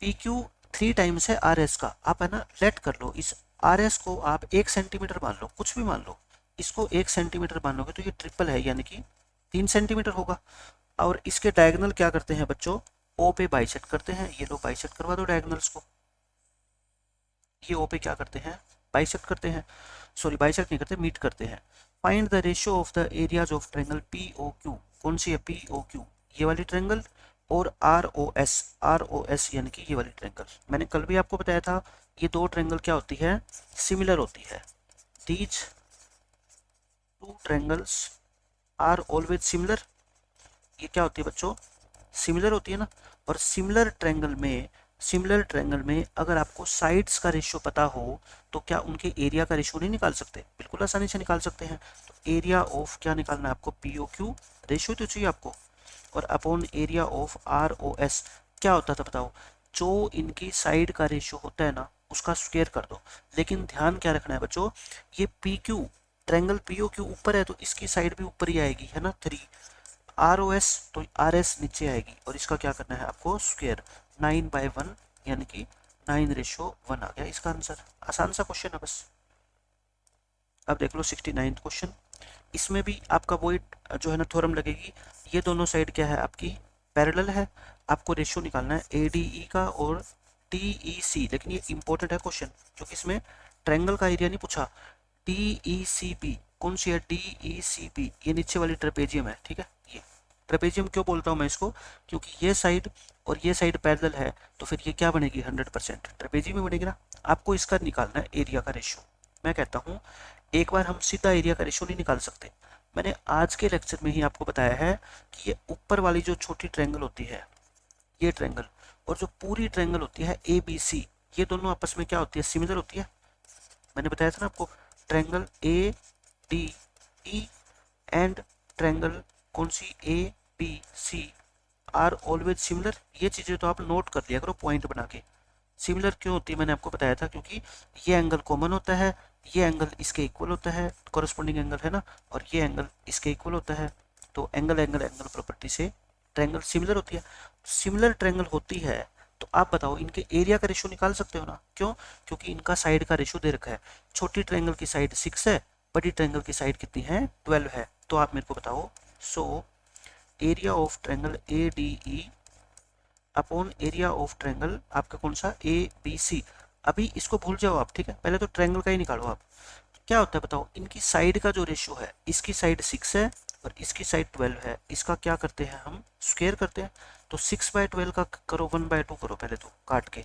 पी क्यू 3 टाइम्स है आर एस का, आप है ना लेट कर लो, इस आर एस को आप 1 सेंटीमीटर मान लो, कुछ भी मान लो, इसको 1 सेंटीमीटर मानोगे तो ये ट्रिपल है, यानी कि 3 सेंटीमीटर होगा। और इसके डायगोनल क्या करते हैं बच्चों, ओ पे बाइसेक्ट करते हैं। ये लो बाइसेक्ट करवा दो डायगोनल्स को, ये ओ पे क्या करते हैं, बाइसेक्ट करते हैं, सॉरी बाइसेक्ट नहीं करते, मीट करते हैं। Find the ratio of the areas of triangle P O Q, कौन सी है पी ओ क्यू, ये वाली ट्रायंगल, और आर ओ एस यानी कि ये वाली ट्रायंगल। मैंने कल भी आपको बताया था ये दो ट्रायंगल क्या होती है, सिमिलर होती है। These two triangles are always similar, ये क्या होती है बच्चों, सिमिलर होती है ना। और सिमिलर ट्रायंगल में अगर आपको साइड्स का रेशियो पता हो तो क्या उनके एरिया का रेशियो नहीं निकाल सकते, बिल्कुल आसानी से निकाल सकते हैं। तो एरिया ऑफ क्या निकालना है आपको, पी ओ क्यू, रेशियो तो चाहिए आपको, और upon area of R O S क्या होता था बताओ, जो इनकी साइड का रेशियो होता है ना उसका स्क्वायर कर दो। लेकिन ध्यान क्या रखना है बच्चों, ये P Q triangle PO Q ऊपर है तो इसकी साइड भी ऊपर ही आएगी, है ना, 3। आर ओ एस तो आर एस नीचे आएगी, और इसका क्या करना है आपको, स्क्वायर 9/1 यानी कि 9:1 आ गया इसका आंसर। आसान सा क्वेश्चन है बस। अब देख लो 69 क्वेश्चन। इसमें भी आपका वही जो है ना थ्योरम लगेगी। ये दोनों साइड क्या है आपकी, पैरेलल है। आपको रेशियो निकालना है एडीई का और टीईसी, लेकिन ये इंपॉर्टेंट है क्वेश्चन क्योंकि इसमें ट्रायंगल का एरिया नहीं पूछा। टीईसीपी कौन सी है, टीईसीपी ये नीचे वाली ट्रेपेजियम है, ठीक है। ये ट्रेपेजियम क्यों बोलता हूँ मैं इसको, क्योंकि ये साइड और ये साइड पैरेलल है, तो फिर ये क्या बनेगी, 100% ट्रेपेजियम ही बनेगी ना। आपको इसका निकालना है एरिया का रेशियो। मैं कहता हूँ एक बार हम सीधा एरिया का रेशियो नहीं निकाल सकते। मैंने आज के लेक्चर में ही आपको बताया है कि ये ऊपर वाली जो छोटी ट्रायंगल होती है, ये ट्रायंगल, और जो पूरी ट्रायंगल होती है ए बी सी, ये दोनों आपस में क्या होती है, सिमिलर होती है। मैंने बताया था ना आपको, triangle A D E and triangle कौन सी, A B C are always similar. ये चीज़ें तो आप नोट कर लिया करो पॉइंट बना के। सिमिलर क्यों होती है मैंने आपको बताया था, क्योंकि ये एंगल कॉमन होता है, ये एंगल इसके इक्वल होता है, कॉरेस्पॉन्डिंग एंगल है ना, और ये एंगल इसके इक्वल होता है। तो एंगल एंगल एंगल प्रॉपर्टी से ट्रायंगल सिमिलर होती है। सिमिलर ट्रायंगल होती है तो आप बताओ इनके एरिया का रेशियो निकाल सकते हो ना, क्यों, क्योंकि इनका साइड का रेशियो दे रखा है। छोटी ट्रायंगल की साइड 6 है, बड़ी ट्रायंगल की साइड कितनी है, 12 है। तो आप मेरे को बताओ, so area of triangle A D E upon area of triangle आपका कौन सा, ए बी सी। अभी इसको भूल जाओ आप, ठीक है, पहले तो ट्रायंगल का ही निकालो आप। क्या होता है बताओ, इनकी साइड का जो रेशियो है, इसकी साइड 6 है और इसकी साइड 12 है, इसका क्या करते हैं हम, स्क्वायर करते हैं। तो 6/12 का करो 1/2 करो पहले तो काट के,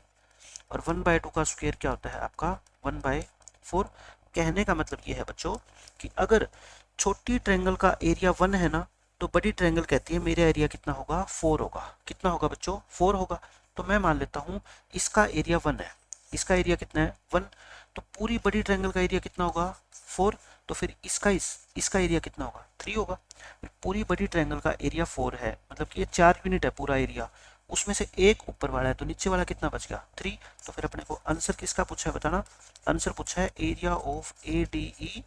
और 1/2 का स्क्वायर क्या होता है आपका 1/4। कहने का मतलब ये है बच्चों कि अगर छोटी ट्रायंगल का एरिया 1 है ना, तो बड़ी ट्रायंगल कहती है मेरा एरिया कितना होगा, 4 होगा। कितना होगा बच्चों, 4 होगा। तो मैं मान लेता हूँ इसका एरिया 1 है, इसका एरिया कितना है 1, तो पूरी बड़ी ट्रायंगल का एरिया कितना होगा 4, तो फिर इसका एरिया कितना होगा 3 होगा। पूरी बड़ी ट्रायंगल का एरिया 4 है, मतलब कि ये 4 यूनिट है पूरा एरिया, उसमें से एक ऊपर वाला है, तो नीचे वाला कितना बच गया 3। तो फिर अपने को आंसर किसका पूछा है बताना, आंसर पूछा है area of A D E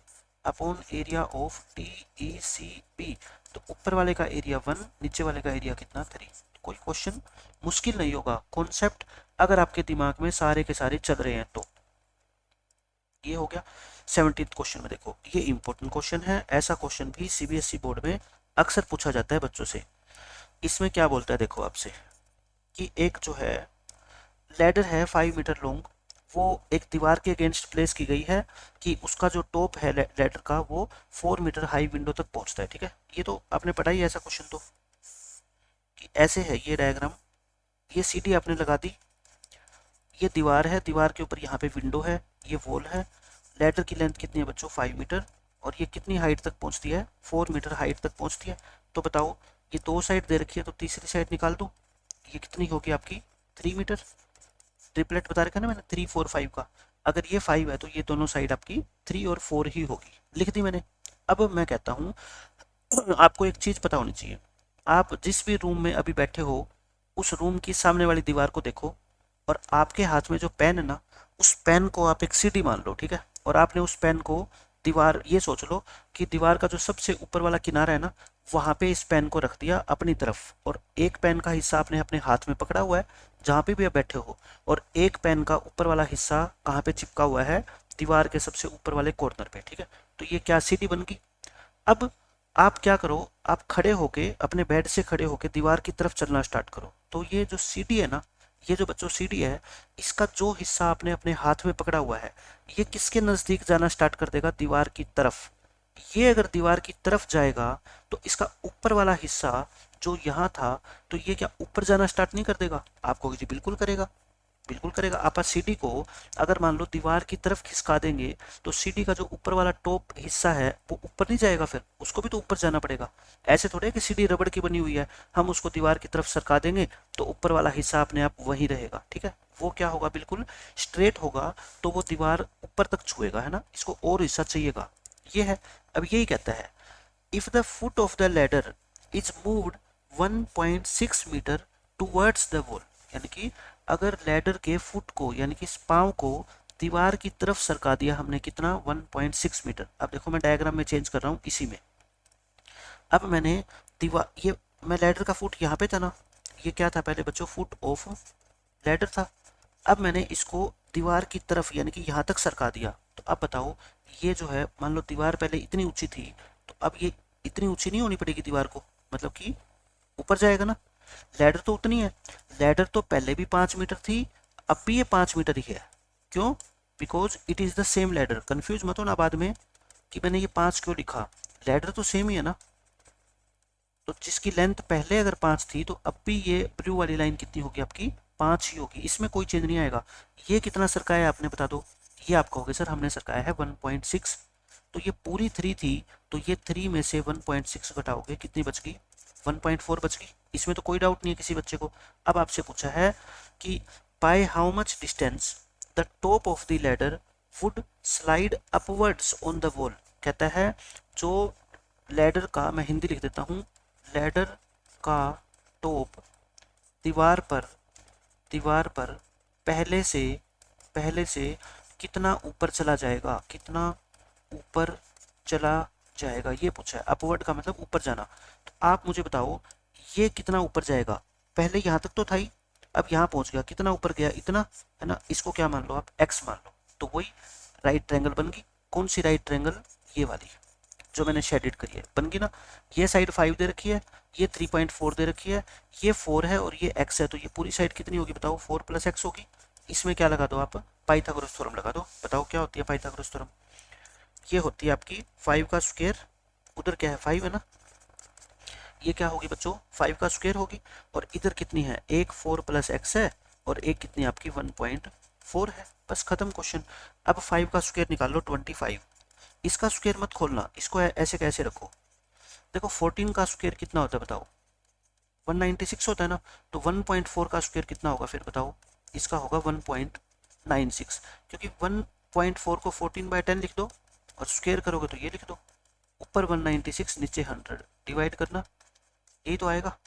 upon area of T E C B. तो ऊपर वाले का एरिया 1, नीचे वाले का एरिया कितना 3। कोई क्वेश्चन मुश्किल नहीं होगा, कॉन्सेप्ट अगर आपके दिमाग में सारे के सारे चल रहे हैं तो। ये हो गया 17th क्वेश्चन में। देखो ये इंपॉर्टेंट क्वेश्चन है, ऐसा क्वेश्चन भी सीबीएसई बोर्ड में अक्सर पूछा जाता है बच्चों से। इसमें क्या बोलता है देखो आपसे कि एक जो है लैडर है 5 मीटर लॉन्ग, वो एक दीवार के अगेंस्ट प्लेस की गई है कि उसका जो टॉप है लैडर का वो 4 मीटर हाई विंडो तक पहुंचता है, ठीक है। ये तो आपने पढ़ा ही है ऐसा क्वेश्चन तो, कि ऐसे है ये डायग्राम, ये सीढ़ी आपने लगा दी, ये दीवार है, दीवार के ऊपर यहाँ पे विंडो है, ये वॉल है। लैडर की लेंथ कितनी है बच्चों 5 मीटर, और ये कितनी हाइट तक पहुंचती है 4 मीटर हाइट तक पहुंचती है। तो बताओ ये 2 साइड दे रखी है, तो तीसरी साइड निकाल दो, ये कितनी होगी आपकी 3 मीटर। ट्रिपलेट बता रखा है ना मैंने 3 4 5 का, अगर ये 5 है तो ये दोनों साइड आपकी 3 और 4 ही होगी, लिख दी मैंने। अब मैं कहता हूँ आपको एक चीज पता होनी चाहिए, आप जिस भी रूम में अभी बैठे हो उस रूम की सामने वाली दीवार को देखो, और आपके हाथ में जो पेन है ना, उस पेन को आप एक सीढ़ी मान लो, ठीक है। और आपने उस पेन को दीवार, ये सोच लो कि दीवार का जो सबसे ऊपर वाला किनारा है ना, वहां पे इस पेन को रख दिया अपनी तरफ, और एक पेन का हिस्सा आपने अपने हाथ में पकड़ा हुआ है जहां पे भी आप बैठे हो, और एक पेन का ऊपर वाला हिस्सा कहाँ पे चिपका हुआ है, दीवार के सबसे ऊपर वाले कॉर्नर पे, ठीक है। तो ये क्या सीढ़ी बन गई। अब आप क्या करो, आप खड़े होके अपने बेड से खड़े होके दीवार की तरफ चलना स्टार्ट करो। तो ये जो सीढ़ी है ना, ये जो बच्चों सीढ़ी है, इसका जो हिस्सा आपने अपने हाथ में पकड़ा हुआ है, ये किसके नजदीक जाना स्टार्ट कर देगा, दीवार की तरफ। ये अगर दीवार की तरफ जाएगा तो इसका ऊपर वाला हिस्सा जो यहाँ था, तो ये क्या ऊपर जाना स्टार्ट नहीं कर देगा आपको, जी बिल्कुल करेगा, बिल्कुल करेगा। आप सीढ़ी को अगर मान लो दीवार की तरफ खिसका देंगे, तो सीढ़ी का जो ऊपर वाला टॉप हिस्सा है वो ऊपर नहीं जाएगा, फिर उसको भी तो ऊपर जाना पड़ेगा। ऐसे थोड़े कि सीढ़ी रबड़ की बनी हुई है, हम उसको दीवार की तरफ सरका देंगे तो ऊपर वाला हिस्सा अपने आप वहीं रहेगा, ठीक है। वो क्या होगा, बिल्कुल स्ट्रेट होगा, तो वो दीवार ऊपर तक छुएगा, है ना, इसको और हिस्सा चाहिएगा, ये है। अब यही कहता है, if the foot of the ladder is moved 1.6 metre towards the wall, यानी कि अगर लैडर के फुट को यानी कि पांव को दीवार की तरफ सरका दिया हमने कितना 1.6 मीटर। अब देखो मैं डायग्राम में चेंज कर रहा हूँ इसी में। अब मैंने दीवार ये मैं लैडर का फुट यहाँ पे था ना, ये क्या था पहले बच्चों, फुट ऑफ लैडर था। अब मैंने इसको दीवार की तरफ यानी कि यहाँ तक सरका दिया। तो अब बताओ ये जो है, मान लो दीवार पहले इतनी ऊंची थी, तो अब ये इतनी ऊंची नहीं होनी पड़ेगी दीवार को, मतलब कि ऊपर जाएगा ना। लैडर तो उतनी है, लैडर तो पहले भी 5 मीटर थी, अब भी ये 5 मीटर ही है। क्यों? Because it is the same ladder. Confuse मत हो ना बाद में कि मैंने ये 5 क्यों लिखा, लैडर तो सेम ही है ना। तो जिसकी लेंथ पहले अगर 5 थी, तो अब भी ये ब्लू वाली लाइन कितनी होगी आपकी, 5 ही होगी, इसमें कोई चेंज नहीं आएगा। ये कितना सरकाया है आपने बता दो। ये आप कहोगे सर हमने सरकाया है 1.6, तो ये पूरी 3 थी, तो ये 3 में से 1.6 घटाओगे कितनी बच गई, 1.4 बच गई। इसमें तो कोई डाउट नहीं है किसी बच्चे को। अब आपसे पूछा है कि by how much distance the top of the ladder would slide upwards on the wall. कहता है जो लैडर का, मैं हिंदी लिख देता हूँ, लैडर का टॉप दीवार पर पहले से कितना ऊपर चला जाएगा, कितना ऊपर चला जाएगा, ये पूछा है। अपवर्ड का मतलब ऊपर जाना। तो आप मुझे बताओ ये कितना ऊपर जाएगा, पहले यहाँ तक तो था ही, अब यहाँ पहुंच गया, कितना ऊपर गया, इतना है ना। इसको क्या मान लो आप, एक्स मान लो, तो वही राइट ट्रायंगल बन गई। कौन सी राइट ट्रायंगल, ये वाली जो मैंने शेडेड करी है, बन गई ना। ये साइड 5 दे रखी है, ये 3.4 दे रखी है, ये 4 है और ये x है, तो ये पूरी साइड कितनी होगी बताओ, 4 + x होगी। इसमें क्या लगा दो आप, पाइथागोरस थ्योरम लगा दो। बताओ क्या होती है पाइथागोरस थ्योरम, ये होती है आपकी 5 का स्क्वायर, उधर क्या है 5 है ना, ये क्या होगी बच्चों 5 का स्क्वायर होगी, और इधर कितनी है, एक 4 + x है और एक कितनी आपकी 1.4 है। बस खत्म क्वेश्चन। अब 5 का स्क्वायर निकाल लो 25, इसका स्क्वायर मत खोलना, इसको ऐसे कैसे रखो। देखो 14 का स्क्वायर कितना होता है बताओ, 196 होता है ना, तो 1.4 का स्क्वायर कितना होगा फिर बताओ, इसका होगा 1.96, क्योंकि 1.4 को 14/10 लिख दो और स्क्वायर करोगे तो ये लिख दो, ऊपर 196 नीचे 100, डिवाइड करना, यही तो आएगा।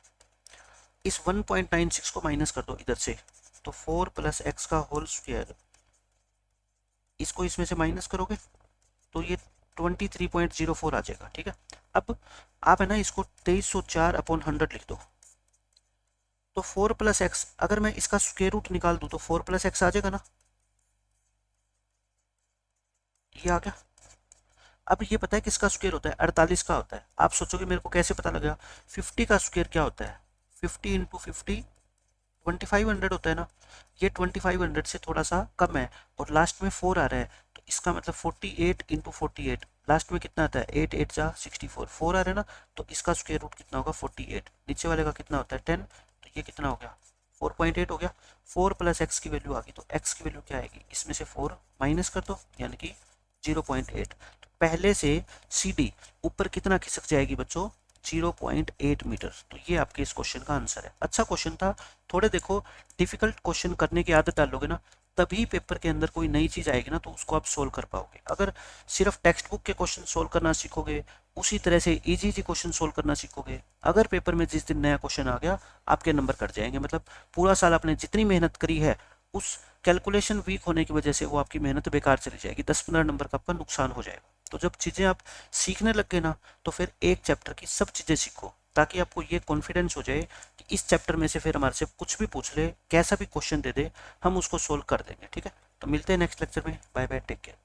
इस 1.96 को माइनस कर दो इधर से, तो 4 + x का होल स्क्वायर, इसको इसमें से माइनस करोगे तो ये 23.04 आ जाएगा। ठीक है, अब आप है ना इसको 2304/100 लिख दो, तो 4 + x, अगर मैं इसका स्क्वायर रूट निकाल दूं तो 4 + x आ जाएगा ना, ये आ गया। अब ये पता है किसका स्क्वायर होता है, 48 का होता है। आप सोचोगे मेरे को कैसे पता लगा, 50 का स्क्वायर क्या होता है, 50 × 50 2500 होता है ना, ये 2500 से थोड़ा सा कम है और लास्ट में 4 आ रहा है, तो इसका मतलब 48 × 48, लास्ट में कितना आता है 8 8 जा 64, 4 आ रहा है ना, तो इसका स्क्वायर रूट कितना होगा 48, नीचे वाले का कितना होता है 10, तो ये कितना हो गया 4.8 हो गया। 4 + x की वैल्यू आ गई, तो x की वैल्यू क्या आएगी, इसमें से 4 माइनस कर दो यानी कि 0.8। तो पहले से CD ऊपर कितना खिसक जाएगी बच्चों, 0.8 मीटर। तो ये आपके इस क्वेश्चन का आंसर है। अच्छा क्वेश्चन था, थोड़े देखो डिफिकल्ट क्वेश्चन करने की आदत डालोगे ना, तभी पेपर के अंदर कोई नई चीज आएगी ना, तो उसको आप सोल्व कर पाओगे। अगर सिर्फ टेक्स्ट बुक के क्वेश्चन सोल्व करना सीखोगे, उसी तरह से इजी क्वेश्चन सोल्व करना सीखोगे, अगर पेपर में जिस दिन नया क्वेश्चन आ गया आपके नंबर कट जाएंगे। मतलब पूरा साल आपने जितनी मेहनत करी है, उस कैलकुलेशन वीक होने की वजह से वो आपकी मेहनत बेकार चली जाएगी, 10-15 नंबर का आपका नुकसान हो जाएगा। तो जब चीज़ें आप सीखने लग गए ना, तो फिर एक चैप्टर की सब चीज़ें सीखो, ताकि आपको ये कॉन्फिडेंस हो जाए कि इस चैप्टर में से फिर हमारे से कुछ भी पूछ ले, कैसा भी क्वेश्चन दे दे, हम उसको सोल्व कर देंगे। ठीक है, तो मिलते हैं नेक्स्ट लेक्चर में। Bye bye, take care.